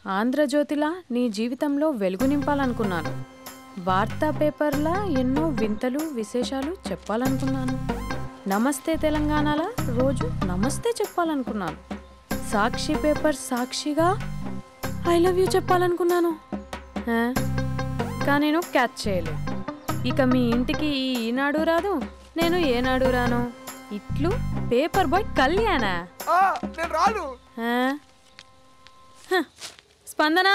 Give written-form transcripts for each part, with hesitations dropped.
ఆంధ్రజ్యోతిలా నీ జీవితంలో వెలుగు నింపాలనుకున్నాను. వార్తా పేపర్లా ఎన్నో వింతలు విశేషాలు చెప్పాలనుకున్నాను. నమస్తే తెలంగాణలా రోజు నమస్తే చెప్పాలనుకున్నాను. సాక్షి పేపర్ సాక్షిగా ఐ లవ్ యూ చెప్పాలనుకున్నాను. కానీ నేను క్యాచ్ చేయలేదు. ఇక మీ ఇంటికి ఈనాడు రాదు, నేను ఏనాడు రాను. ఇట్లు పేపర్ బాయ్ కళ్యాణా? స్పందన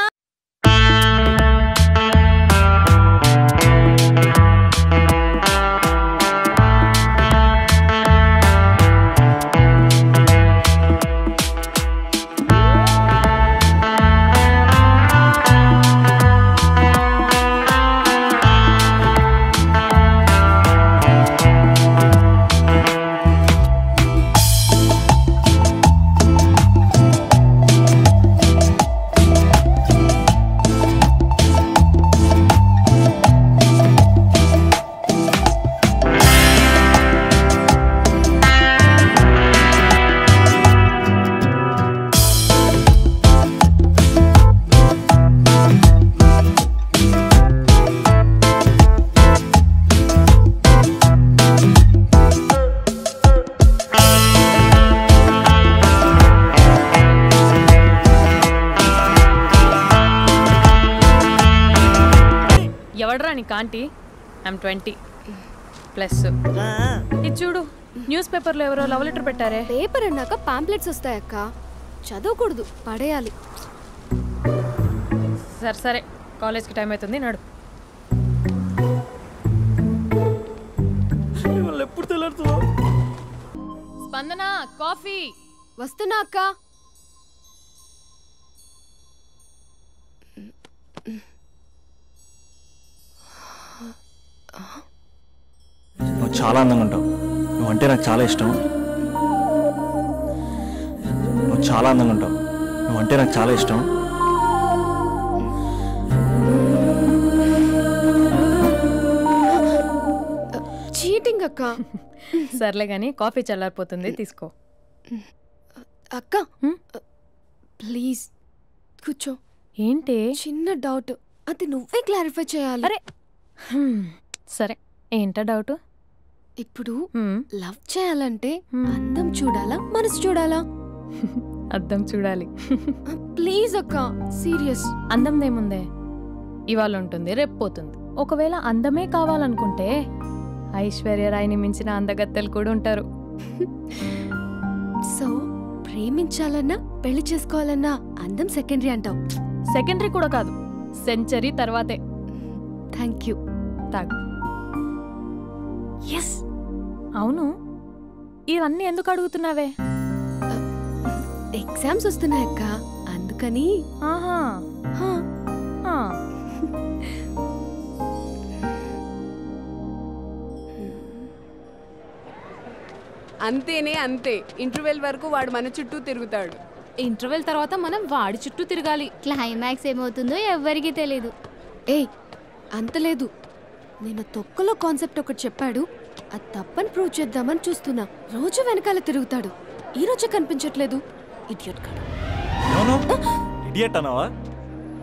ఎవడరా నీ కాంటీ? ఐమ్ 20+. ఇది చూడు, న్యూస్ పేపర్లో ఎవరో లవ్ లెటర్ పెట్టారే. పేపర్ అన్నాక పాంప్లెట్స్ వస్తాయక్క, చదవకూడదు, పడేయాలి. సరే సరే, కాలేజ్కి టైం అవుతుంది, నడు. ఎప్పుడు తెల్లారుతుందో. స్పందన, కాఫీ. వస్తున్నా అక్క. నువ్వు చాలా అందంగా ఉంటావు. నువ్వంటే నాకు చాలా ఇష్టం. నువ్వు చాలా అందంగా ఉంటావు. నువ్వంటే నాకు చాలా ఇష్టం. చీటింగ్ అక్క. సర్లే గానీ కాఫీ చల్లారిపోతుంది, తీసుకో. అక్క ప్లీజ్ కూర్చో. ఏంటి? చిన్న డౌట్, అది నువ్వే క్లారిఫై చేయాలి. అరే సరే, ఏంటా డౌట్? ఇప్పుడు లవ్ చేయాలంటే అందం చూడాలా, మనసు చూడాలా? అద్దం చూడాలి. ప్లీజ్ అక్క, సీరియస్. అందం ఇవాళ ఉంటుంది, రేపు పోతుంది. ఒకవేళ అందమే కావాలనుకుంటే ఐశ్వర్యరాయ్ని మించిన అందగత్తెలు కూడా ఉంటారు. సో ప్రేమించాలన్నా పెళ్లి చేసుకోవాలన్నా అందం సెకండరీ అంటావు? సెకండరీ కూడా కాదు, సెంచరీ తర్వాతే. Thank you. తాగు. ఎస్. అవును, ఇవన్నీ ఎందుకు అడుగుతున్నావే? ఎగ్జామ్స్ వస్తున్నాయక్క, అందుకని. ఆహా. అంతేనే, అంతే. ఇంటర్వెల్ వరకు వాడు మన చుట్టూ తిరుగుతాడు. ఇంటర్వెల్ తర్వాత మనం వాడి చుట్టూ తిరగాలి. క్లైమాక్స్ ఏమవుతుందో ఎవ్వరికీ తెలీదు. ఏయ్ అంత లేదు, నేను తొక్కలో కాన్సెప్ట్ ఒకటి చెప్పాడు, అది తప్పని ప్రూవ్ చేద్దామని చూస్తున్నా. రోజు వెనకాల తిరుగుతాడు, ఈ రోజే కనిపించట్లేదు. ఇడియట్ కాడు. ఇడియట్ అన్నావా?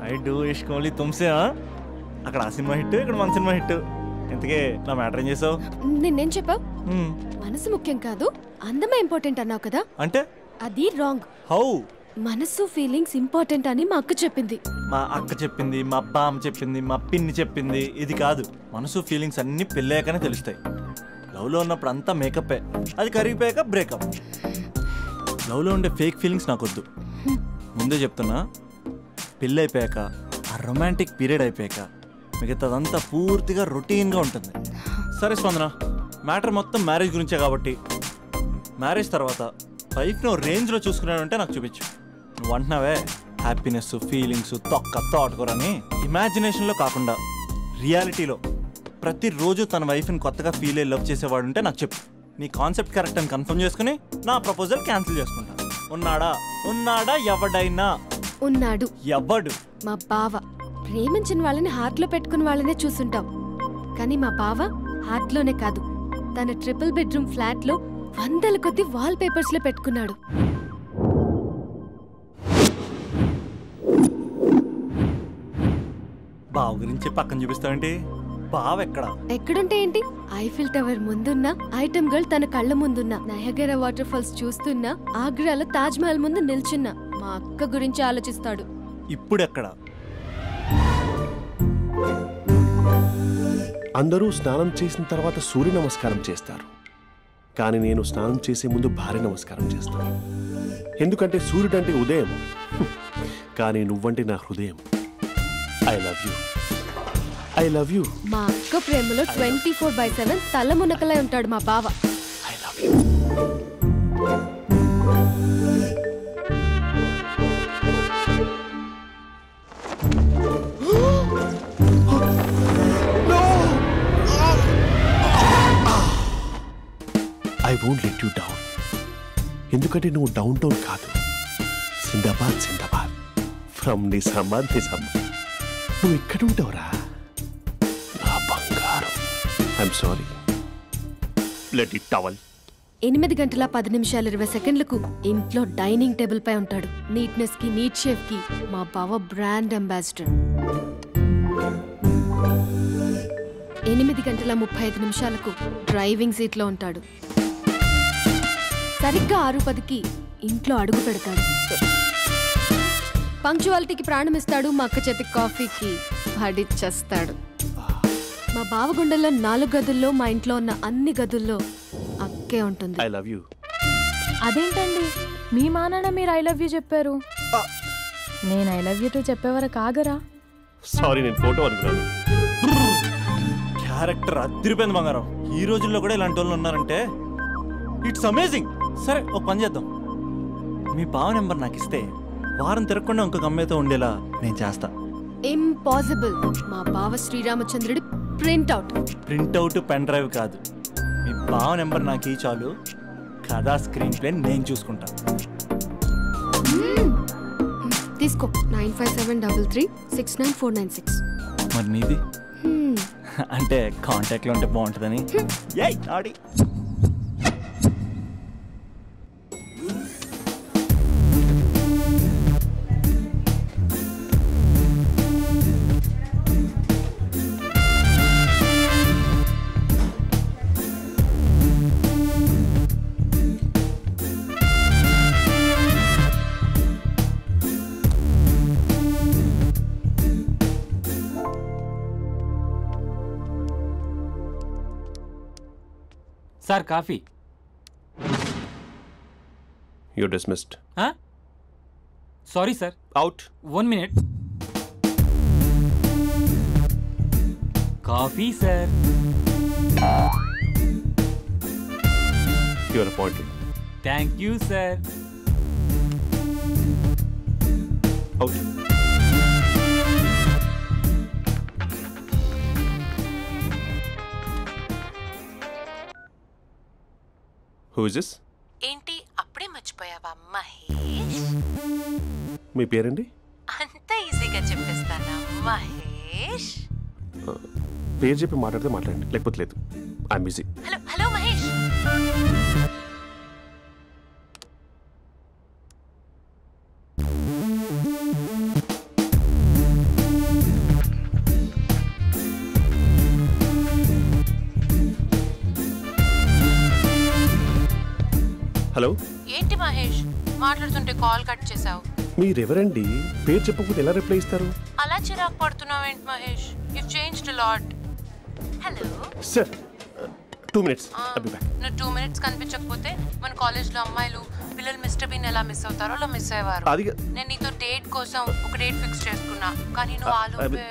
ఐ డూ ఇష్క్ ఓన్లీ తుమ్సే. అక్కడ ఆ సినిమా హిట్, ఇక్కడ మన సినిమా హిట్. ఇంతకే నా మ్యాటర్ ఏం చేసావు? నిన్నేం చెప్పావు? మనసు ముఖ్యం కాదు, అందమే ఇంపార్టెంట్ అన్నావు కదా. అంటే అది రాంగ్. హౌ? మనసు ఫీలింగ్స్ ఇంపార్టెంట్ అని మా అక్క చెప్పింది. మా అక్క చెప్పింది, మా బామ్మ చెప్పింది, మా పిన్ని చెప్పింది. ఇది కాదు, మనసు ఫీలింగ్స్ అన్ని పెళ్ళాకనే తెలుస్తాయి. లవ్లో ఉన్నప్పుడు అంతా మేకప్పే, అది కరిగిపోయాక బ్రేకప్. లవ్లో ఉండే ఫేక్ ఫీలింగ్స్ నాకొద్దు. ముందే చెప్తున్నా, పెళ్ళి అయిపోయాక, ఆ రొమాంటిక్ పీరియడ్ అయిపోయాక మిగతాదంతా పూర్తిగా రొటీన్గా ఉంటుంది. సరే స్పందన, మ్యాటర్ మొత్తం మ్యారేజ్ గురించే కాబట్టి మ్యారేజ్ తర్వాత లైఫ్ను రేంజ్లో చూసుకున్నాడంటే నాకు చూపించు. నువ్వు అంటున్నావే హ్యాపీనెస్, ఫీలింగ్స్, తోటకూరని. ఇమాజినేషన్లో కాకుండా రియాలిటీలో ప్రతిరోజు తన వైఫ్ని కొత్తగా ఫీల్ అయ్యి లవ్ చేసేవాడు ఉంటే నాకు చెప్పు. నీ కాన్సెప్ట్ కరెక్ట్ అని కన్ఫర్మ్ చేసుకుని నా ప్రపోజల్ క్యాన్సిల్ చేసుకుంటా. ఉన్నాడా ఎవడైనా? ఉన్నాడు. ఎవడు? మా బావ. ప్రేమించిన వాళ్ళని హార్ట్లో పెట్టుకున్న వాళ్ళనే చూసుంటాం, కానీ మా బావ హార్ట్లోనే కాదు, తన ట్రిపుల్ బెడ్రూమ్ ఫ్లాట్లో 100 కొద్ది వాల్ పేపర్స్లో పెట్టుకున్నాడు. బావ గురించి పక్కన చూపిస్తావేంటి? బావ ఎక్కడుంటే ఏంటి? ఐఫిల్ టవర్ ముందున్న ఐటమ్ గర్ల్ తన కళ్ళ ముందున్న నయగరా వాటర్ ఫాల్స్ చూస్తున్నా, ఆగ్రాలో తాజ్ మహల్ ముందు నిల్చున్నా మా అక్క గురించి ఆలోచిస్తాడు. ఇప్పుడెక్కడ? అందరూ స్నానం చేసిన తర్వాత సూర్య నమస్కారం చేస్తారు, కానీ నేను స్నానం చేసే ముందు భార్య నమస్కారం చేస్తాను. ఎందుకంటే సూర్యుడు అంటే ఉదయం, కానీ నువ్వంటే నా హృదయం. I love you, I love you. మా అక్క ప్రేమలో 24/7 తల మునకలై ఉంటాడు మా బావ. I love you. I won't let you down. ఎందుకంటే నువ్వు డౌన్ టౌన్ కాదు, జిందాబాద్ జిందాబాద్ ఫ్రమ్ నిజామాబాద్ నిజామాబాద్. నువ్వు ఇక్కడ ఉంటావురా నా బంగారం. I'm sorry, let it towel. 8 గంటల 10 నిమిషాల 20 సెకండ్లకు ఇంట్లో డైనింగ్ టేబుల్ పై ఉంటాడు. నీట్నెస్ కి, నీట్ షేఫ్ కి మా బావ బ్రాండ్ అంబాసిడర్. 8 గంటల 35 నిమిషాలకు డ్రైవింగ్ సీట్ లో ఉంటాడు. సరిగ్గా 6:10కి ఇంట్లో అడుగు పెడతాడు. పంక్చువాలిటీకి ప్రాణం ఇస్తాడు. మా అక్క చేతి కాఫీకి పడిచ్చేస్తాడు. మా బావ గుండెల్లో 4 గదుల్లో, మా ఇంట్లో ఉన్న అన్ని గదుల్లో అక్కే ఉంటుంది. I love you. అదేంటండి, మీ మానాన్న మీరు ఐ లవ్ యూ చెప్పారు, నేను ఐ లవ్ యూ టు చెప్పేవరకు ఆగరా? సారీ, నేను ఫోటో అనుకున్నాను. క్యారెక్టర్ అదిరిపోయింది బంగారం. ఈ రోజుల్లో కూడా ఇలాంటి వాళ్ళు ఉన్నారంటే ఇట్స్ అమేజింగ్. సరే, ఒక పని చేద్దాం. మీ బావ నెంబర్ నాకు ఇస్తే వారం తిరగకుండా ఇంకొక అమ్మాయితో ఉండేలా నేను చేస్తా. ఇంపాసిబుల్. మా బావ శ్రీరామచంద్రుడి ప్రింట్అవుట్. ప్రింట్అవుట్ పెన్ డ్రైవ్ కాదు, మీ బావ నెంబర్ నాకు ఈ చాలు. కథా స్క్రీన్ ప్లే నేను చూసుకుంటా. తీసుకో. 9573369496. మరి నీది? అంటే కాంటాక్ట్లో ఉంటే బాగుంటుందని. ఆడి sir coffee. You're dismissed. Sorry sir. Out. 1 minute. Coffee sir. You are appointed. Thank you sir. Out. Who is this? ఏంటి అప్పుడే మర్చిపోయావా మహేష్? మీ పేరండి? అంత ఈజీగా చెప్పేస్తానా మహేష్? పేరు చెప్పి మాట్లాడితే మాట్లాడండి, లేకపోతే లేదు. I'm busy. Hello hello Mahesh. Hello. ఏంటి మహేష్ మాట్లాడుతుంటే కాల్ కట్ చేసావు? మీరెవరండి? పేరు చెప్పకపోతే ఎలా రిప్లై ఇస్తారు? అలా చిరాకు పడుతున్నావు ఏంటి Mahesh? You changed a lot. Hello sir, 2 minutes. I'll be back. నువ్వు 2 minutes కనిపించకపోతే మన కాలేజ్లో అమ్మాయిలు పిల్లలు మిస్టర్ బీన్ ఎలా మిస్ అవుతారో అలా మిస్ అయ్యేవారు. నేను నీతో డేట్ కోసం ఒక డేట్ ఫిక్స్ చేసుకున్నా, కానీ నువ్వు ఆలోపే.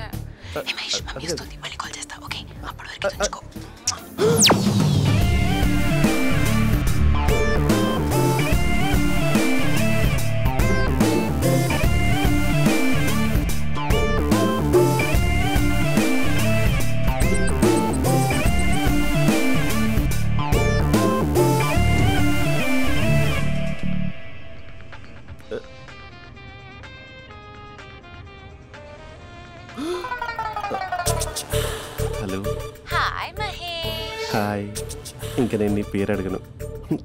మహేష్ మమ్మీ వస్తుంది, మళ్ళీ కాల్ చేస్తా. ఓకే, అప్పటి వరకు ఉంచుకో. హలో. హాయ్ మహేష్. హాయ్. ఇంకా నేను నీ పేరు అడగను,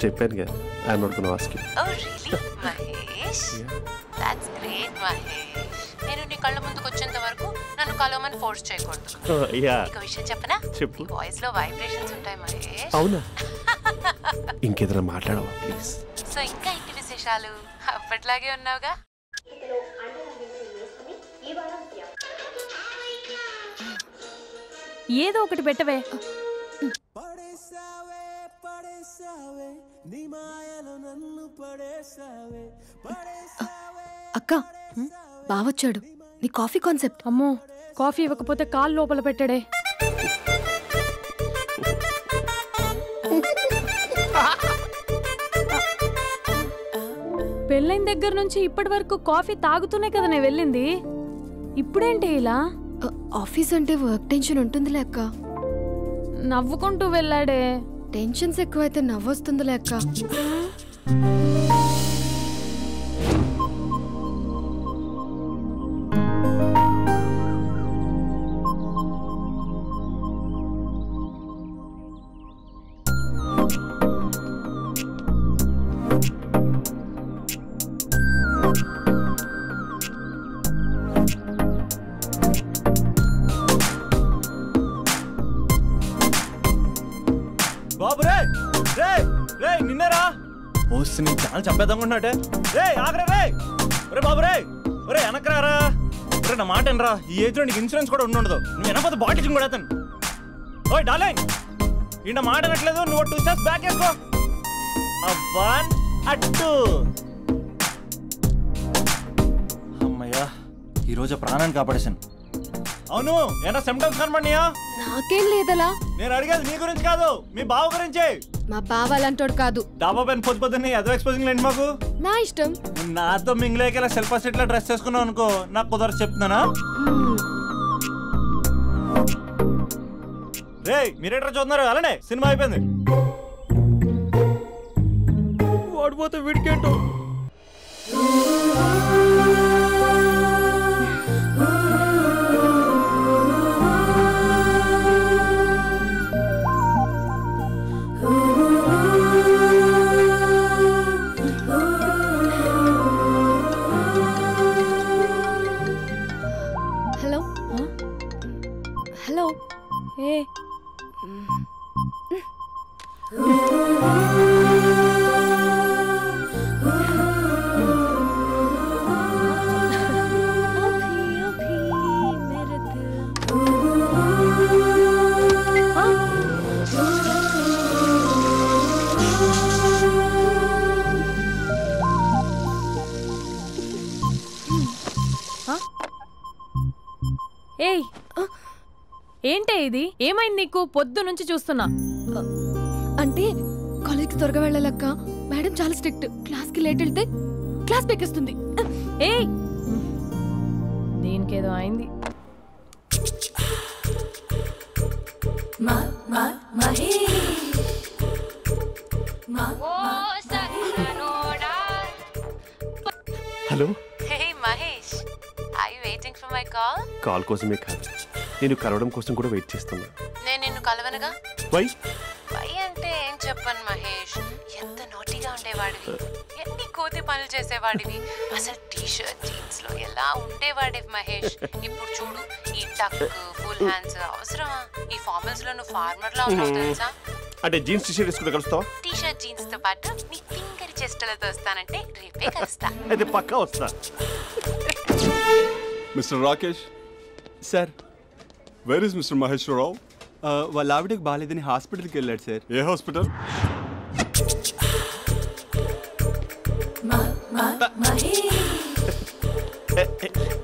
చెప్పాను కదా. I'm not gonna ask you. Oh really Mahesh? That's great Mahesh. నేను నీ కళ్ళ ముందుకు వచ్చేంత వరకు నన్ను కలవమని ఫోర్స్ చేయకూడదు. ఒక విషయం చెప్పనా? చెప్పు. వాయిస్ లో వైబ్రేషన్స్ ఉంటాయి మహేష్. అవునా? ఇంకేదైనా మాట్లాడవా ప్లీజ్? సో ఇంకా ఇంటి విశేషాలు అప్పట్లాగే ఉన్నావుగా? ఏదో ఒకటి పెట్టవే. అక్క బావొచ్చాడు. నీ కాఫీ కాన్సెప్ట్. అమ్మో, కాఫీ ఇవ్వకపోతే కాలు లోపల పెట్టాడే. పెళ్ళైన దగ్గర నుంచి ఇప్పటి వరకు కాఫీ తాగుతూనే కదా నేను వెళ్ళింది. ఇప్పుడేంటి ఇలా? ఆఫీస్ అంటే వర్క్ టెన్షన్ ఉంటుందిలే అక్క. నవ్వుకుంటూ వెళ్ళాడే. టెన్షన్స్ ఎక్కువైతే నవ్వొస్తుందిలే అక్క. బాబు రే రే రే నిన్నరా వస్తే నీ ఛానల్ చంపేద్దామన్నాటే. రే ఆగరా రే. ఒరే బాబు రే, ఒరే వెనకరారా. ఒరే నా మాట అనరా, ఈ ఏజ్లో నీకు ఇన్సూరెన్స్ కూడా ఉండదు. నువ్వు వెనకపోతే బాటిల్ కూడా అతను. ఓయ్ డార్లింగ్, ఈ నా మాట అనట్లేదు. నువ్వు 2 స్టెప్స్ బ్యాక్ వేసుకో. 1 2. అమ్మయ్యా, ఈరోజు ప్రాణాన్ని కాపాడేశాను. అవును, ఏనా సిమ్టమ్స్ కనబడినాయా? నాకేం లేదలా. నేను అడిగేది మీ గురించి కాదు, మీ బావ గురించి. మా బావ అలాంటోడు కాదు. డాబా పైన పొద్దు పొద్దున్నే ఎదో ఎక్స్పోజింగ్ లేండి మాకు. నా ఇష్టం. నాతో మింగిలేక సెల్ఫ్ అసిట్ లా డ్రెస్ చేసుకున్నావు అనుకో, నాకు కుదరదు చెప్తున్నానా? రే మీరేట్రా చూస్తున్నారు? అలానే సినిమా అయిపోయింది. వాడిపోతే వీడికేంటో. Hello hello. ఏ ఏయ్, ఏంటే ఇది? ఏమైంది నీకు? పొద్దు నుంచి చూస్తున్నా. అంటే కాలేజ్కి త్వరగా వెళ్ళాలక్క. మేడం చాలా స్ట్రిక్ట్. క్లాస్కి లేట్ వెళ్తే క్లాస్ పెక్కేస్తుంది. ఏయ్, దీనికేదో అయింది. Hello. Hey Mahesh, are you waiting for my call? Call కోసమే కాదు, నేను కలవడం కోసం కూడా వెయిట్ చేస్తున్నా. నేను నిన్ను కలవనుగా. వై అంటే ఏం చెప్పను మహేష్, ఎంత నోటిగా ఉండేవాడివి, ఎన్ని కోతి పనులు చేసేవాడివి, అసలు టీ షర్ట్ జీన్స్ లో ఎలా ఉండేవాడివి మహేష్. ఇప్పుడు చూడు, ఈ టక్ ఫుల్ హ్యాండ్స్ అవసరమా? ఈ ఫార్మల్స్ లో నువ్వు ఫార్మర్ లా ఉన్నావు తెలుసా? అంటే జీన్స్ టీ షర్ట్ వేసుకుంటే కలుస్తావా? టీ షర్ట్ జీన్స్ తో పాటు నీ తింగరి చెస్టలతో వస్తానంటే రేపే కలుస్తా. అయితే పక్కా వస్తా. Mister Rakesh sir, where is mister Maheshwararao? వాళ్ళ ఆవిడకి బాగాలేదని హాస్పిటల్కి వెళ్ళాడు సార్. ఏ hospital?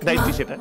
Night T shirt.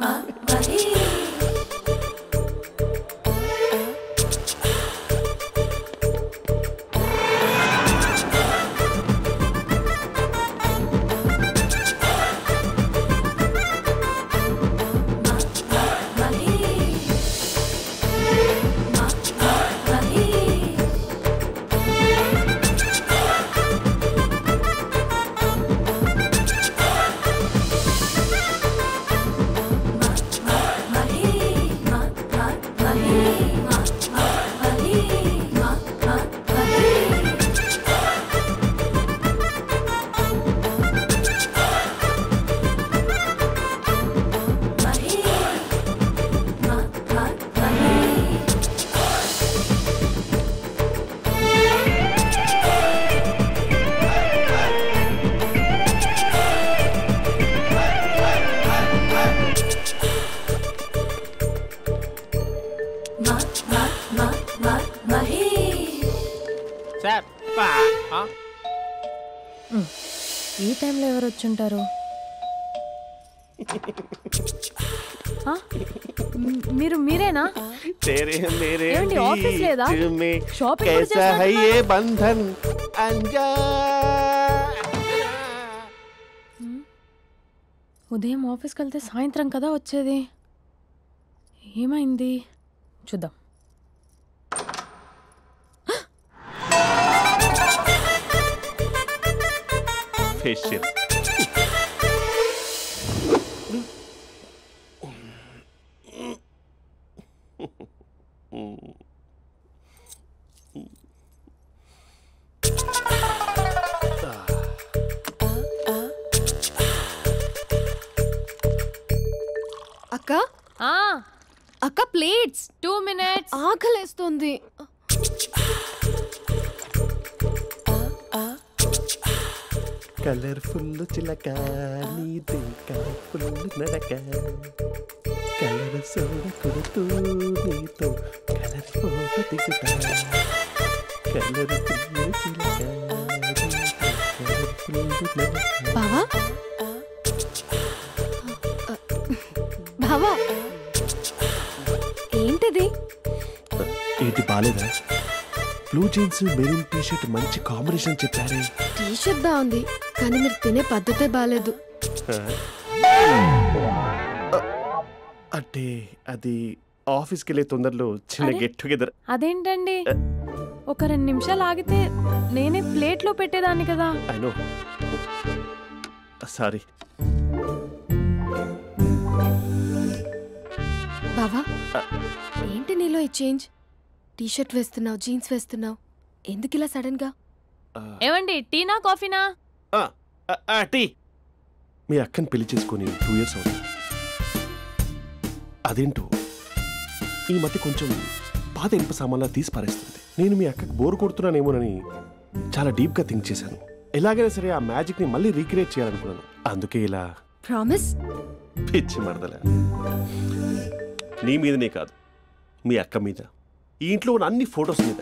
Sir ఈ టైంలో ఎవరు వచ్చుంటారు? మీరేనా? ఏమండి, ఆఫీస్ లేదా? షాపింగ్ కూడా చేస్తున్నారు? ఉదయం ఆఫీస్కి వెళ్తే సాయంత్రం కదా వచ్చేది. ఏమైంది చూద్దాం. ఫేషియల్ అక్క అక్క ప్లేట్స్ 2 minutes. ఆకలేస్తుంది. కలర్ఫుల్ చిలక నీదే కలర్ఫుల్ నడక కలర్ సోడ కొడుతూ నీతో కలర్ ఫోటో దిగుతా కలర్ఫుల్ చిలక బావా బావా ఏంటిది? ఏంటి బాలేదా? Blue jeans maroon T shirt మంచి కాంబినేషన్ చెప్పారే. టీ షర్ట్ బాగుంది కానీ మీరు తినే పద్ధతే బాలేదు. అంటే అది ఆఫీస్కి వెళ్ళే తొందరలో చిన్న గెట్ టుగెదర్. అదేంటండి, ఒక 2 నిమిషాలు ఆగితే నేనే ప్లేట్లో పెట్టేదాన్ని కదా. I know, sorry. బావా ఏంటి నీలో ఈ చేంజ్? టీ షర్ట్ వేస్తున్నావు, జీన్స్ వేస్తున్నావు, ఎందుకు ఇలా సడన్ గా? ఏమండి, టీనా కాఫీనా? టీ. మీ అక్కని పెళ్లి చేసుకుని 2 years అవుతుంది. అదేంటో ఈ మధ్య కొంచెం పాత ఇనుప సామాన్లా తీసి పారేస్తుంది. నేను మీ అక్కకి బోర్ కొడుతున్నానేమోనని చాలా డీప్గా థింక్ చేశాను. ఎలాగైనా సరే ఆ మ్యాజిక్ని మళ్ళీ రీక్రియేట్ చేయాలనుకున్నాను. అందుకే ఇలా. ప్రామిస్? పిచ్చి మరదల, నీ మీదనే కాదు, మీ అక్క మీద, ఈ ఇంట్లో ఉన్న అన్ని ఫొటోస్ మీద,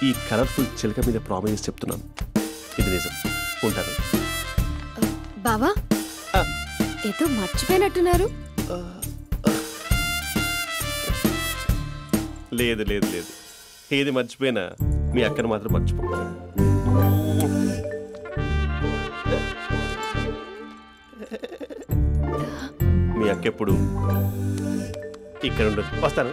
ఈ కలర్ఫుల్ చిలక మీద ప్రామిస్ చెప్తున్నాను. ఇది నిజం. ఉంటాను. బావా ఏదో మర్చిపోయినట్టున్నారు. లేదు లేదు లేదు, ఏది మర్చిపోయినా మీ అక్కను మాత్రం మర్చిపో. మీ అక్క ఎప్పుడు ఇక్కడ ఉండదు. వస్తాను.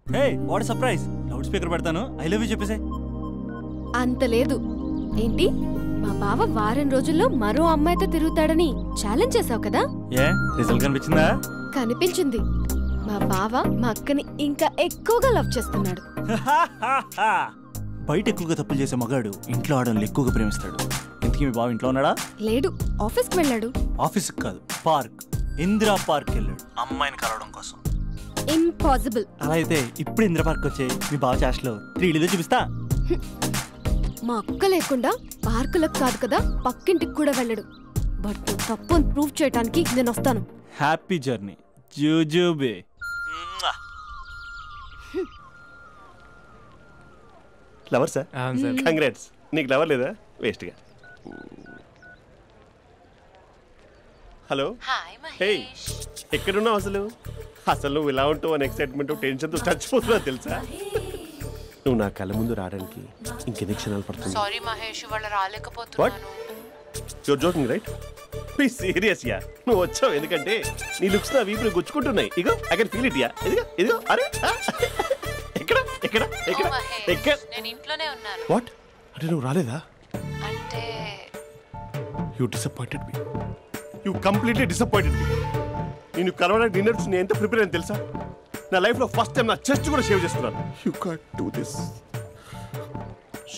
హే, వాట్ సర్ప్రైజ్! లౌడ్ స్పీకర్ పెడతాను, ఐ లవ్ యూ చెప్పేసే. అంత లేదు. ఏంటి, మా బావ వారం రోజుల్లో మరో అమ్మాయితో తిరుగుతాడని ఛాలెంజ్ చేసావు కదా? ఏ రిజల్ట్ కనిపించిందా? కనిపించింది. మా బావ మా అక్కని ఇంకా ఎక్కువగా లవ్ చేస్తున్నాడు. బయట ఎక్కువగా తప్పులు చేసే మగాడు ఇంట్లో ఆడవాళ్ళు ఎక్కువగా ప్రేమిస్తాడు. ఇంతకీ మీ బావ ఇంట్లో ఉన్నాడా? లేడు, ఆఫీస్కి వెళ్ళాడు. ఆఫీస్కి కాదు, పార్క్, ఇందిరా పార్క్ వెళ్ళాడు అమ్మాయిని కలవడం కోసం. ఇంపాసిబుల్. అలా అయితే ఇప్పుడు ఇందిరా పార్క్ వచ్చే మీ బావ చాష్లో 3Dలో చూపిస్తా. మా అక్క లేకుండా పార్కులకు కాదు కదా, పక్కింటికి కూడా వెళ్ళడు. బట్ తప్పు అని ప్రూవ్ చేయడానికి నేను వస్తాను. హ్యాపీ జర్నీ జూజూబే. Lover sir? కంగ్రాట్స్. నీకు లవర్ లేదా? వేస్ట్గా. హలో. హే, ఎక్కడున్నావు అసలు? అసలు నువ్వు ఇలా ఉంటావు అని ఎక్సైట్మెంట్ టెన్షన్తో చచ్చిపోతున్నావు తెలుసా? నువ్వు నా కళ్ళ ముందు రావడానికి ఇంకెన్ని క్షణాలు పడుతుంది? సారీ మహేష్, వాళ్ళ రాలేకపోతున్నాను. You're joking right? Please serious యా. నువ్వు వచ్చావు ఎందుకంటే నీ లుక్స్ నా వీపుని గుచ్చుకుంటున్నాయి. ఇగో ఐ కెన్ ఫీల్ ఇట్ యా. ఇదిగో ఇదిగో. అరే ఎక్కడ ఎక్కడ ఎక్కడ ఎక్కడ? నేను ఇంట్లోనే ఉన్నాను. వాట్ అంటే నువ్వు రాలేదా? అంటే you disappointed me. You completely disappointed me. నేను కలవడానికి డిన్నర్స్ నేను ఎంత ప్రిపేర్ అని తెలుసా? నా లైఫ్లో ఫస్ట్ టైం నా చెస్ట్ కూడా సేవ్ చేస్తున్నాను. You can't do this.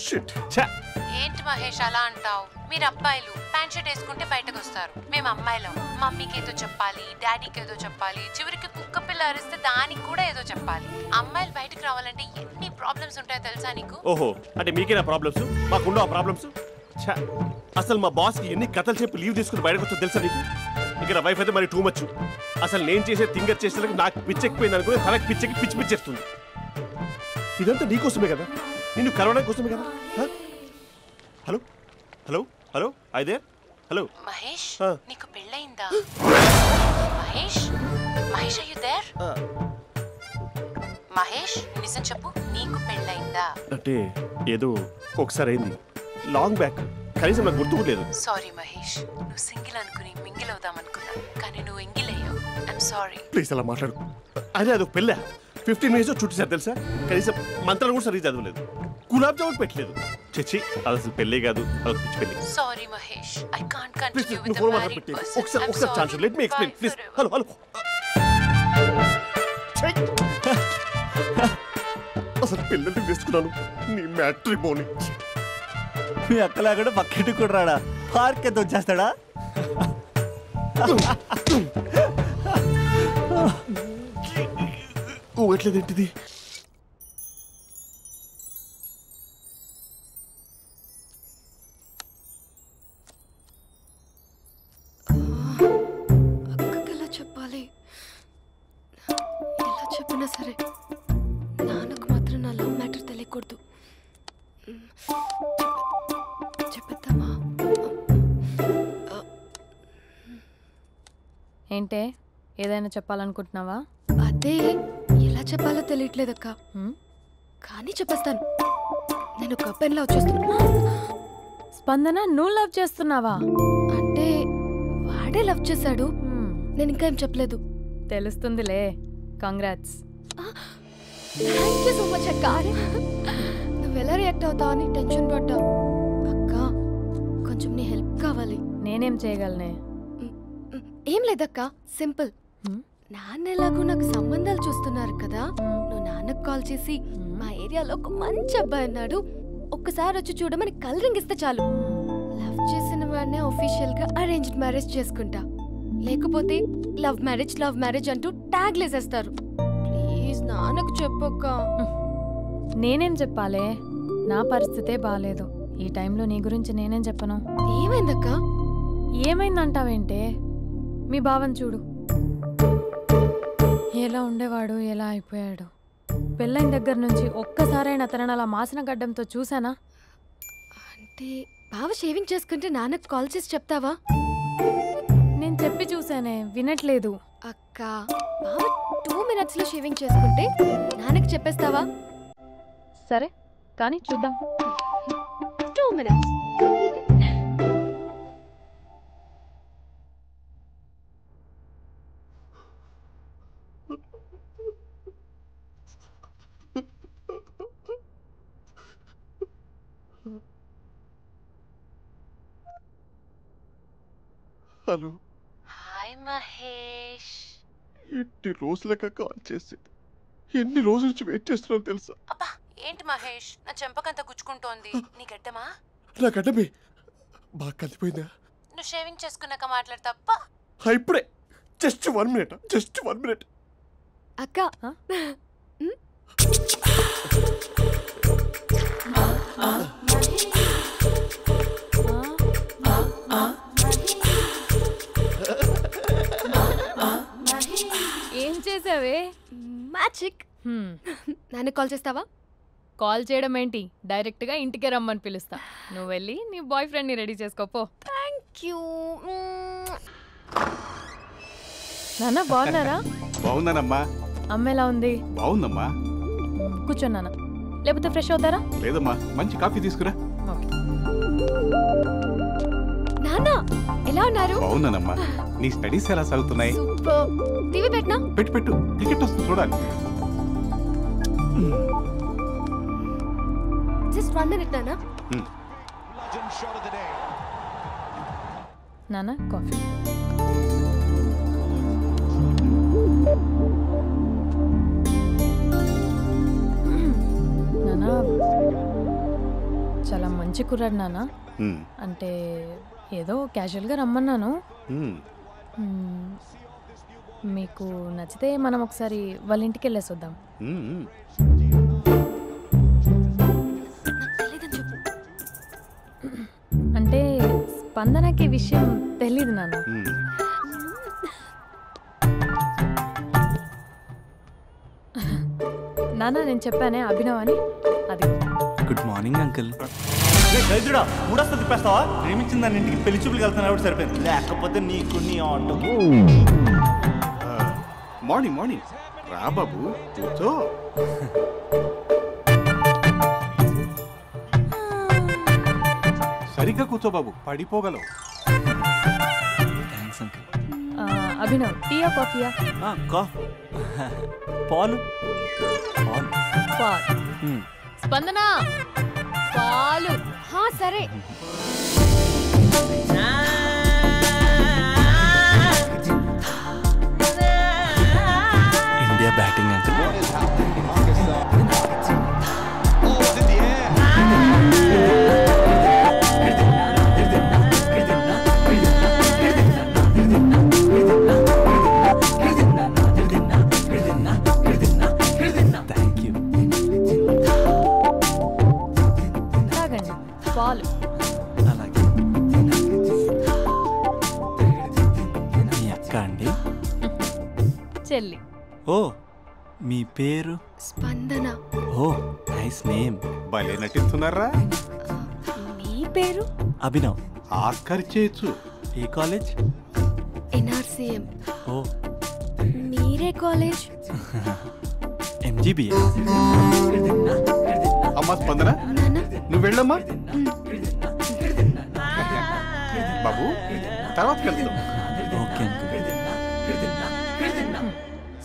Shit. ఏంటి మహేష్ అలా అంటావు? మీరు అబ్బాయిలు ప్యాంట్ షర్ట్ వేసుకుంటే బయటకు వస్తారు. మేము అమ్మాయిలం మమ్మీకి ఏదో చెప్పాలి, డాడీకి ఏదో చెప్పాలి, చివరికి కుక్క పిల్ల అరిస్తే దానికి కూడా ఏదో చెప్పాలి. అమ్మాయిలు బయటకు రావాలంటే ఎన్ని ప్రాబ్లమ్స్ ఉంటాయో తెలుసా నీకు? ఓహో, అంటే మీకేనా ప్రాబ్లమ్స్? మాకుండా ప్రాబ్లమ్స్? అసలు మా బాస్కి ఎన్ని కథలు చెప్పి లీవ్ తీసుకుని బయటకు వచ్చా తెలుసా నీకు? ఇక ఇంకా నా వైఫ్ అయితే మరి టూ మచ్. అసలు నేను చేసే థింగర్ చేసేందుకు నాకు పిచ్చెక్కిపోయింది అనుకుని తనకు పిచ్చెక్కి పిచ్చి పిచ్చేస్తుంది. ఇదంతా నీకోసమే కదా, నిన్ను కరోనా కోసమే కదా. హలో హలో హలో అయితే హలో మహేష్ నీకు పెళ్ళయిందా? Mahesh Mahesh are you there? Mahesh నిజం చెప్పు, నీకు పెళ్ళయిందా? అంటే ఏదో ఒకసారి అయింది, లాంగ్ బ్యాక్, కనీసం నాకు గుర్తుకోలేదు. సారీ మహేష్, నువ్వు సింగిల్ అనుకుని మింగిల్ అవుదాం అనుకున్నా, కానీ నువ్వు ఎంగిల్ అయ్యావు. I'm sorry. ప్లీజ్ అలా మాట్లాడు. అదే అదొక పెళ్ళ 15 మినిట్స్ చుట్టూ తెలుసా, కనీసం మంత్రాలు కూడా సరిగ్గా చదవలేదు, గులాబ్ జామున్ పెట్టలేదు. చచ్చి అది అసలు పెళ్ళే కాదు, అదొక పిచ్చి పెళ్ళి. Sorry Mahesh, I can't continue with the married person. ఒకసారి chance let me explain please. Hello hello అసలు పెళ్ళంటే వేసుకున్నాను నీ మ్యాట్రిమోనీ. మీ అక్కలాగా పక్కింటికి కూడా రాడా, పార్క్ ఎంత వచ్చేస్తాడా? ఊగట్లేదేంటిది? అక్కకి ఎలా చెప్పాలి? ఎలా చెప్పినా సరే నాన్నకు మాత్రం నా లవ్ మ్యాటర్ తెలియకూడదు. చెప్పేద్దామా? ఏంటే ఏదైనా చెప్పాలనుకుంటున్నావా? అదే ఎలా చెప్పాలో తెలియట్లేదక్క, కానీ చెప్పేస్తాను. నేను ఒక అబ్బాయిని లవ్ చేస్తున్నా. స్పందన, నువ్వు లవ్ చేస్తున్నావా? అంటే వాడే లవ్ చేశాడు, నేను ఇంకా ఏం చెప్పలేదు. తెలుస్తుందిలే. Congrats. Thank you so much అక్క. నువ్వు ఎలా రియాక్ట్ అవుతావు అని టెన్షన్ పడ్డా. అక్క కొంచెం నీ హెల్ప్ కావాలి. నేనేం చేయగలనే? ఏం లేదక్క, సింపుల్. నాన్న ఎలాగో నాకు సంబంధాలు చూస్తున్నారు కదా, నువ్వు నాన్నకు కాల్ చేసి మా ఏరియాలో ఒక మంచి అబ్బాయి అన్నాడు, ఒక్కసారి వచ్చి చూడమని కలరింగ్ ఇస్తే చాలు. లవ్ చేసిన వాడినే ఒఫీషియల్ గా అరేంజ్డ్ మ్యారేజ్ చేసుకుంటా, లేకపోతే లవ్ మ్యారేజ్ అంటూ ట్యాగ్ లేసేస్తారు. ప్లీజ్ నాన్నకు చెప్పక్క. నేనేం చెప్పాలే? నా పరిస్థితే బాలేదు. ఈ టైంలో నీ గురించి నేనేం చెప్పను? ఏమైందక్క? ఏమైందంటావేంటే? మీ భావం చూడు, ఎలా ఉండేవాడు, ఎలా అయిపోయాడు. పెళ్ళైన దగ్గర నుంచి ఒక్కసారైనా తనని అలా మాసిన గడ్డంతో చూసానా? అంటే బావ షేవింగ్ చేసుకుంటే నాన్నకు కాల్ చేసి చెప్తావా? నేను చెప్పి చూసానే, వినట్లేదు. అక్క బావ 2 minutes లో షేవింగ్ చేసుకుంటే నాన్నకు చెప్పేస్తావా? సరే కానీ చూద్దాం. 2 minutes. హలో. హాయ్ మహేష్. ఎన్ని రోజులక కాల్ చేసింది, ఎన్ని రోజుల నుంచి వెయిట్ చేస్తున్నాను తెలుసా? అబ్బా ఏంటి మహేష్, నా చెంపకంత గుచ్చుకుంటోంది. నీ గడ్డమా? నా గడ్డమే బాగా కలిపోయిందా? నువ్వు షేవింగ్ చేసుకున్నాక మాట్లాడు తప్ప. ఇప్పుడే జస్ట్ 1 minute. అక్క ఏం చేసావే? మ్యాజిక్. నాన్న కాల్ చేస్తావా? కాల్ చేయడం ఏంటి, డైరెక్ట్ గా ఇంటికే రమ్మని పిలుస్తా. నువ్వు వెళ్ళి నీ బాయ్ ఫ్రెండ్ ని రెడీ చేసుకోపో. Thank you. నాన్న బాగున్నారా? బాగున్నానమ్మా. అమ్మ ఎలా ఉంది? బాగుందమ్మా. కూర్చోన్నానా, లేకపోతే ఫ్రెష్ అవుతారా? లేదమ్మా, మంచి కాఫీ తీసుకురా. నాన్న ఎలా ఉన్నారు? బాగున్నానమ్మా. నీ స్టడీస్ ఎలా సాగుతున్నాయి? సూపర్. టీవీ పెట్టనా? పెట్టు, క్రికెట్ వస్తుంది చూడాలి. జస్ట్ 1 minute నాన్న. నాన్న కాఫీ. నాన్న చాలా మంచి కుర్రాడు నాన్న. అంటే ఏదో క్యాజువల్గా రమ్మన్నాను. మీకు నచ్చితే మనం ఒకసారి వాళ్ళ ఇంటికి వెళ్ళేసి వద్దాం. అంటే స్పందనకి విషయం తెలీదు నాన్న. నాన్న నేను చెప్పానే అభినవ్ అని, అది. Good morning uncle. రైతుడా మూడొస్తా తిప్పేస్తావా? ప్రేమించిన దాని ఇంటికి పెళ్లి చూపులు వెళ్తాను కాబట్టి సరిపోయింది, లేకపోతే నీకు నీ ఆటో. మార్నింగ్ మార్నింగ్ రా బాబు కూర్చో. సరిగ్గా కూర్చో బాబు, పడిపోగలవు. Thanks uncle. అభినవ్ టీయా కాఫీయా? పాలు. పాలు. స్పందన పాలు. సరే. India batting uncle. పాలు. అలాగే. మీ అక్క అండి? చెల్లి. ఓ మీ పేరు? స్పందన. ఓ నైస్ నేమ్. భలే నటిస్తున్నారా? మీ పేరు? అభినవ్. ఆస్కర్ చేయొచ్చు. ఏ కాలేజ్? NRCM. ఓ మీరే కాలేజ్? MGBA. అమ్మా స్పందన నువ్వు వెళ్ళమ్మా. బాబు తర్వాత వెళ్తాం. Okay uncle.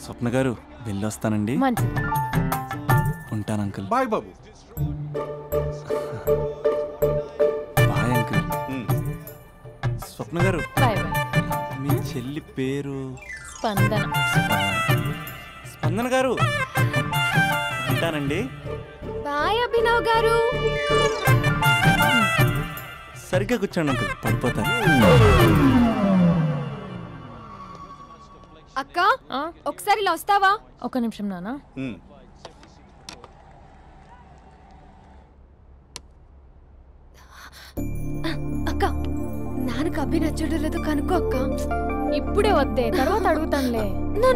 స్వప్న గారు వెళ్ళొస్తానండి. మంచిది. ఉంటాను అంకుల్. బాయ్ బాబు. Bye uncle. స్వప్న గారు బాయ్ బాయ్. మీ చెల్లి పేరు? స్పందన. స్పందన గారు ఉంటానండి. బాయ్ అభినవ్ గారు. సరిగ్గా కూర్చోండి అంకుల్, పడిపోతారు. అక్క ఒకసారి ఇలా వస్తావా? ఒక నిమిషం నాన్న. అక్క నాన్నకు అభి నచ్చడం లేదు కనుక్కో అక్క. ఇప్పుడే వద్దే, తర్వాత అడుగుతానులే. నో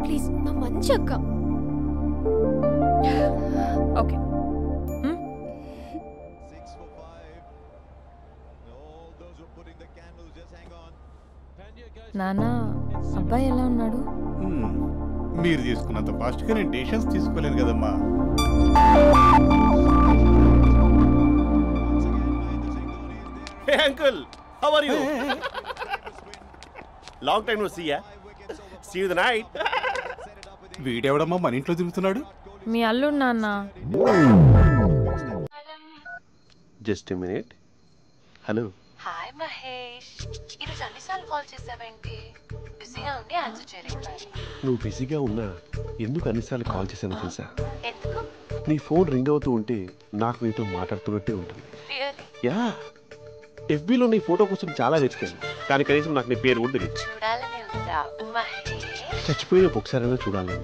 ప్లీజ్, మా మంచి అక్క. ఓకే. నాన్న అబ్బాయి ఎలా ఉన్నాడు? మీరు తీసుకున్నంత ఫాస్ట్గా నేను డెసిషన్స్ తీసుకోలేను కదమ్మా. Hey uncle, how are you? Long time no see ya. See you the night. వీడెవడమ్మా మన ఇంట్లో తిరుగుతున్నాడు? మీ అల్లుడు నాన్న. Just a minute. Hello. Hi Mahesh, ఈరోజు అన్నిసార్లు కాల్ చేసావేంటి? బిజీగా ఉండి ఆన్సర్ చేయలేదు. నువ్వు బిజీగా ఉన్నా ఎందుకు అన్నిసార్లు కాల్ చేశాను తెలుసా? ఎందుకు? నీ ఫోన్ రింగ్ అవుతూ ఉంటే నాకు నీతో మాట్లాడుతున్నట్టే ఉంటుంది. యా, FBలో నీ ఫోటో కోసం చాలా వెతికాను, కానీ కనీసం నాకు నీ పేరు కూడా తెలియదు. చూడాలని ఉందా మహేష్? చచ్చిపోయిన ఒకసారైనా చూడాలని.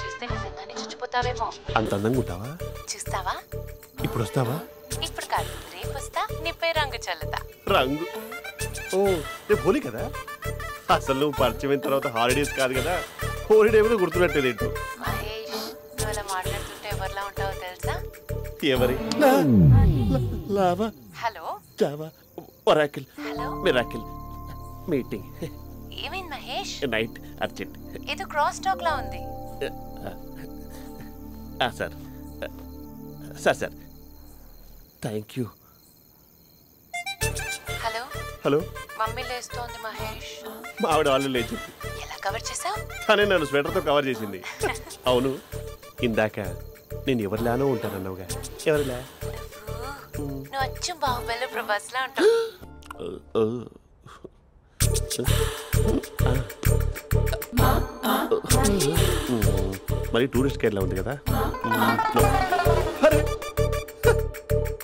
చూస్తే నిజంగానే చచ్చిపోతావేమో. అంత అందంగా ఉంటావా? చూస్తావా? ఇప్పుడు వస్తావా? ఇప్పుడు కాదు, రేపు వస్తా, నీపై రంగు చల్లుతా. రంగు? ఓ రేపు హోలీ కదా. అసలు నువ్వు పరిచయం తర్వాత హాలిడేస్ కాదు కదా, హోలిడే కూడా గుర్తుపెట్టేది ఏంటో. మహేష్, నువ్వు అలా మాట్లాడుతుంటే ఎవరిలా ఉంటావో తెలుసా? ఎవరి? Lava, hello, java, oracle, hello, miracle, meeting. ఏమైంది మహేష్? Night urgent. ఏదో క్రాస్ టాక్ లా ఉంది. Sir sir sir thank you. Hello hello, mummy లేస్తోంది మహేష్. మా ఆవిడ వాళ్ళు లేచి ఎలా కవర్ చేసావు? తనే నన్ను స్వెటర్తో కవర్ చేసింది. అవును, ఇందాక నేను ఎవరిలానో ఉంటానన్నావుగా, ఎవరిలా? నువ్వు అచ్చం బాహుబలి ప్రభాస్ లా ఉంటావు. మరి టూరిస్ట్ గైడ్లా ఉంది కదా.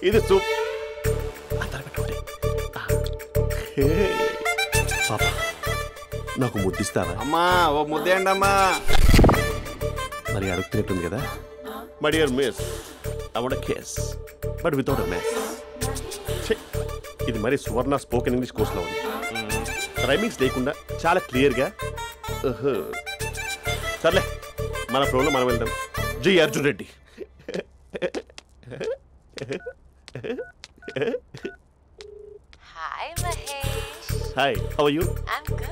ఇది సూప్. పాప నాకు ముద్దిస్తావా? అమ్మా ఓ ముద్దేయండి అమ్మా. మరి అడుగుతున్నట్టుంది కదా. My dear miss, I want kiss but without a mess. ఇది మరి సువర్ణ స్పోకెన్ ఇంగ్లీష్ కోర్సులో ఉంది. రైమింగ్స్ లేకుండా చాలా క్లియర్గా. సర్లే, మన ఫ్లోలో మనం వెళ్దాం. జై Arjun Reddy. Hi Mahesh. Hi, how are you? I'm good.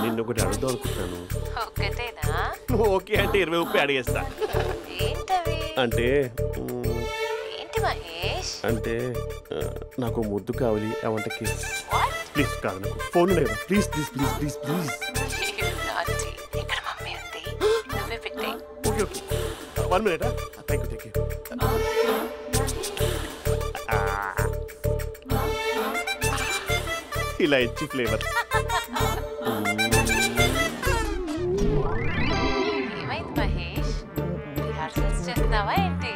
నిన్ను ఒకటి అడుగుదాం అనుకుంటున్నాను. ఒకటేనా? నువ్వు ఓకే అంటే 20 అడిగేస్తా. ఏంటవి? అంటే ఏంటి మహేష్? అంటే నాకు ముద్దు కావాలి. అవంటకి ప్లీజ్ కాదు, నాకు ఫోన్ లేదా? Please please please please please. ఇక్కడ మమ్మీ ఉంది, నువ్వే పెట్టే. Okay okay, 1 minute. Thank you. ఇలా ఇచ్చి ఫ్లేవర్. ఏమైంది మహేష్? రిహార్సల్స్ చేస్తున్నావా ఏంటి?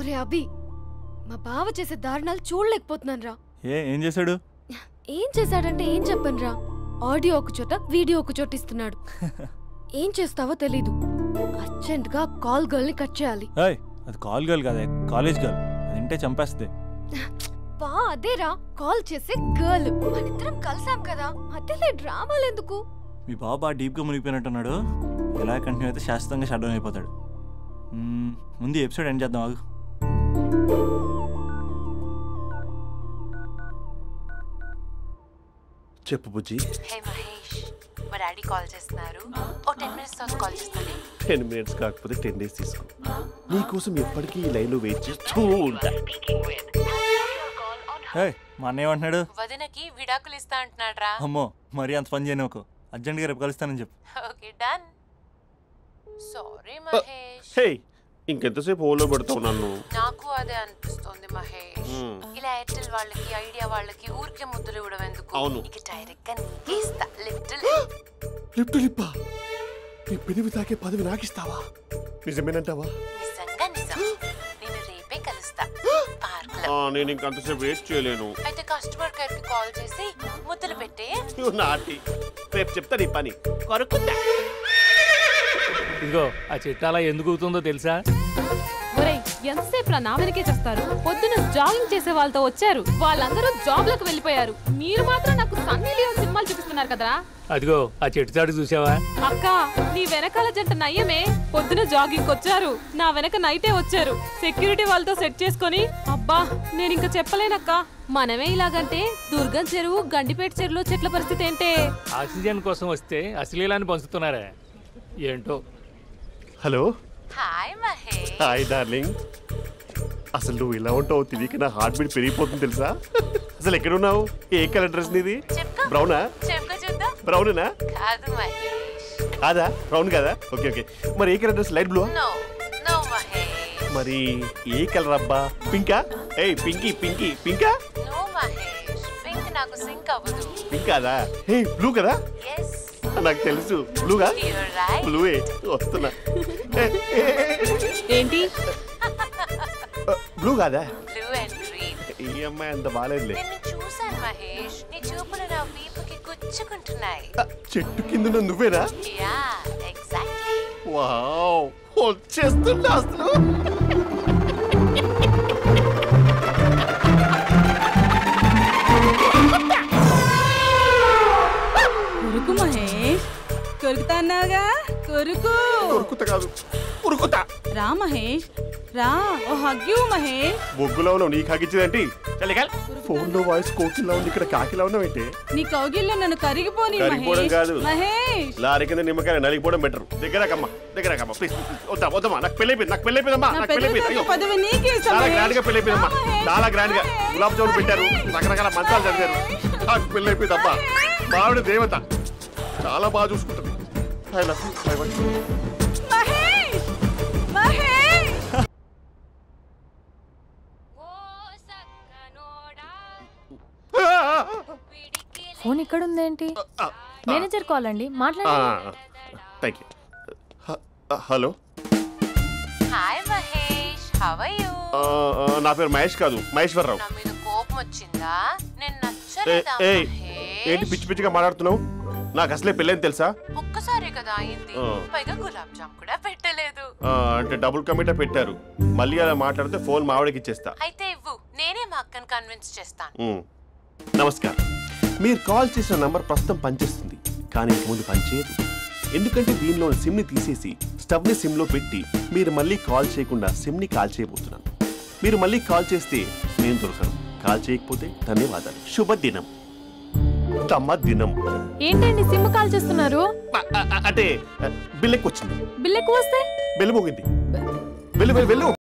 ఒరే అభి, మా బావ చేసే దారుణాలు చూడలేకపోతున్నాను రా. ఏం చేశాడు? ఏం చేశాడంటే ఏం చెప్పను రా. ఆడియో ఒక చోట, వీడియో ఒక చోట ఇస్తున్నాడు. ఏం చేస్తావో తెలీదు. అర్జెంట్ గా కాల్ గర్ల్ ని కట్ చేయాలి. అది కాల్ గర్ల్ కాదే, కాలేజ్ గర్ల్. అది వింటే చంపేస్తుంది. బా అదేరా, కాల్ చేసే గర్ల్. మనిద్దరం కలిసాం కదా, మధ్యలో డ్రామాలు ఎందుకు? మీ బాబు బాగా డీప్గా మునిగిపోయినట్టున్నాడు. ఎలా కంటిన్యూ అయితే శాశ్వతంగా షట్ డౌన్ అయిపోతాడు. ముందు ఎపిసోడ్ ఎండ్ చేద్దాం. ఆగు. చెప్పు బుజ్జి. హే మహేష్, మా డాడీ కాల్ చేస్తున్నారు. ఓ 10 minutes తర్వాత కాల్ చేస్తాను. 10 minutes కాకపోతే 10 days తీసుకో. నీకోసం ఎప్పటికీ ఈ లైన్లో వెయిట్ చేస్తూ ఉంటా. మా అన్న ఏమంటున్నాడు? వదినకి విడాకులు ఇస్తా అంటున్నాడు రా. అమ్మో, మరీ అంత పని చేయను. ఒక అర్జెంట్గా రేపు కలుస్తానని చెప్పు. Okay done. సారీ మహేష్. హే, ఇంకెంతసేపు హోల్లో పెడతావు నన్ను? నాకు అదే అనిపిస్తుంది మహేష్. ఇలా ఎయిర్టెల్ వాళ్ళకి, ఐడియా వాళ్ళకి ఊరికే ముద్దులు ఇవ్వడం ఎందుకు? అవును. ఇక డైరెక్ట్ గా నీకే ఇస్తా. లిప్ టు లిప్పా? నీ పెనివి తాకే పదవి నాకిస్తావా? నిజమేనంటావా? నిజంగా నిజం. నేను రేపే కలుస్తా పార్క్ లో. నేను ఇంకంతసేపు వెయిట్ చేయలేను. అయితే కస్టమర్ కేర్ కి కాల్ చేసి ముద్దులు పెట్టే. నాటి రేపు చెప్తా నీ పని. కొరుకుందా? ఇదిగో ఆ చెట్టు అలా ఎందుకు అవుతుందో తెలుసా? ఒరేయ్, ఎంతసేపు నా వెనకే చేస్తారు? పొద్దున జాగింగ్ చేసే వాళ్ళతో వచ్చారు, వాళ్ళందరూ జాబ్లకు వెళ్ళిపోయారు. మీరు మాత్రం నాకు సన్నీ లియోన్ సినిమాలు చూపిస్తున్నారు కదరా. అదిగో ఆ చెట్టు చాటు చూసావా? అక్క, నీ వెనకాల జంట నయ్యమే. పొద్దున జాగింగ్ వచ్చారు, నా వెనక నైటే వచ్చారు. సెక్యూరిటీ వాళ్ళతో సెట్ చేసుకొని, అబ్బా నేను ఇంకా చెప్పలేనక్క. మనమే ఇలాగంటే దుర్గం చెరువు, గండిపేట చెరువులో చెట్ల పరిస్థితి ఏంటే? ఆక్సిజన్ కోసం వస్తే అశ్లీలాన్ని పంచుతున్నారా ఏంటో. Hello. Hi Mahesh. Hi darling. అసలు నువ్వు ఇలా ఉంటావు తెలియక నా హార్ట్ బీట్ పెరిగిపోతుంది తెలుసా? అసలు ఎక్కడ ఉన్నావు? ఏ కలర్ డ్రెస్ నీది? బ్రౌనా? బ్రౌనేనా? కాదు మహేష్. కాదా? బ్రౌన్ కదా? Okay okay. మరి ఏ colour dress? Light blue? No no Mahesh. మరి ఏ కలర్ అబ్బా? పింకా? ఏయ్ పింకీ పింకీ పింకా? నో మహేష్, పింక్ నాకు సింక్ అవ్వదు. పింక్ కాదా? హే బ్లూ కదా? yes. నాకు తెలుసు. బ్లూగా? you're right. బ్లూయే. వస్తున్నా. ఏంటి? బ్లూ కాదా? Blue and green. ఈ అమ్మాయి అంత బాలేదులే. నిన్ను చూసాను మహేష్, నీ చూపులు నా వీపుకి గుచ్చుకుంటున్నాయి. చెట్టు కింద నువ్వేనా? Yeah exactly. వావ్, వచ్చేస్తున్నా అసలు. కొరుకు మహేష్, కొరుకుతా అన్నావుగా, కొరుకు. కొరుకుతా కాదు, ఉరుకుతా. రా మహేష్, రా. ఓ హగ్గు మహేష్. బొగ్గులో ఉన్నావు, నీకు హగ్గించేదేంటి? ఫోన్ లో వాయిస్ కోకిలా ఉంది, ఇక్కడ కాకిలా ఉన్నావేంటి? నీ కౌగిల్లో నన్ను కరిగిపోని కరిగిపోవడం కాదు మహేష్. లారీ కింద నిమ్మకాయ నలిగిపోవడం బెటర్. దగ్గరకమ్మా దగ్గరకమ్మా ప్లీజ్. వద్దమ్మా, నాకు పెళ్ళైపోయింది, నాకు పెళ్ళైపోయిందమ్మా, నాకు పెళ్ళైపోయింది. పదవి నీకే చాలా గ్రాండ్ గా పెళ్ళైపోయిందమ్మా, చాలా గ్రాండ్ గా. గులాబ్ జామున్ పెట్టారు, రకరకాల మంచాలు చదివారు. నాకు పెళ్ళైపోయిందమ్మా. మావిడ దేవత, చాలా బాగా చూసుకుంటుంది. I love you. I want you. Mahesh, Mahesh. Phone ఇక్కడ ఉందేంటి? మేనేజర్ కాల్ అండి, మాట్లాడండి. Thank you. Hello. Hi how are you? నా పేరు మహేష్ కాదు, మహేశ్వరరావు. నా మీద కోపం వచ్చిందా? నేను నచ్చలేదా? ఏంటి పిచ్చి పిచ్చిగా మాట్లాడుతున్నావు? నాకు అసలే పెళ్ళని తెలుసా? ఒక్కసారి కదా అయింది, పైగా గులాబ్ జామ్ కూడా పెట్టలేదు. అంటే డబుల్ కమిటా పెట్టారు. మళ్ళీ అలా మాట్లాడితే ఫోన్ మావిడకి ఇచ్చేస్తా. అయితే ఇవ్వు, నేనే మా అక్కని కన్విన్స్ చేస్తాను. నమస్కారం. మీరు కాల్ చేసిన నంబర్ ప్రస్తుతం పనిచేస్తుంది, కానీ ఇంక ముందు పనిచేయదు. ఎందుకంటే దీనిలో సిమ్ని తీసేసి స్టవ్ని సిమ్లో పెట్టి మీరు మళ్ళీ కాల్ చేయకుండా సిమ్ని కాల్ చేయబోతున్నాను. మీరు మళ్ళీ కాల్ చేస్తే నేను దొరకను, కాల్ చేయకపోతే ధన్యవాదాలు. శుభదినం. తమ దినం. ఏంటండి సిమ్ కాల్ చేస్తున్నారు? అంటే బిల్ ఎక్కువ వచ్చింది. బిల్ ఎక్కువ వస్తే వెళ్ళు మోగింది. వెళ్ళు వెళ్ళు వెళ్ళు.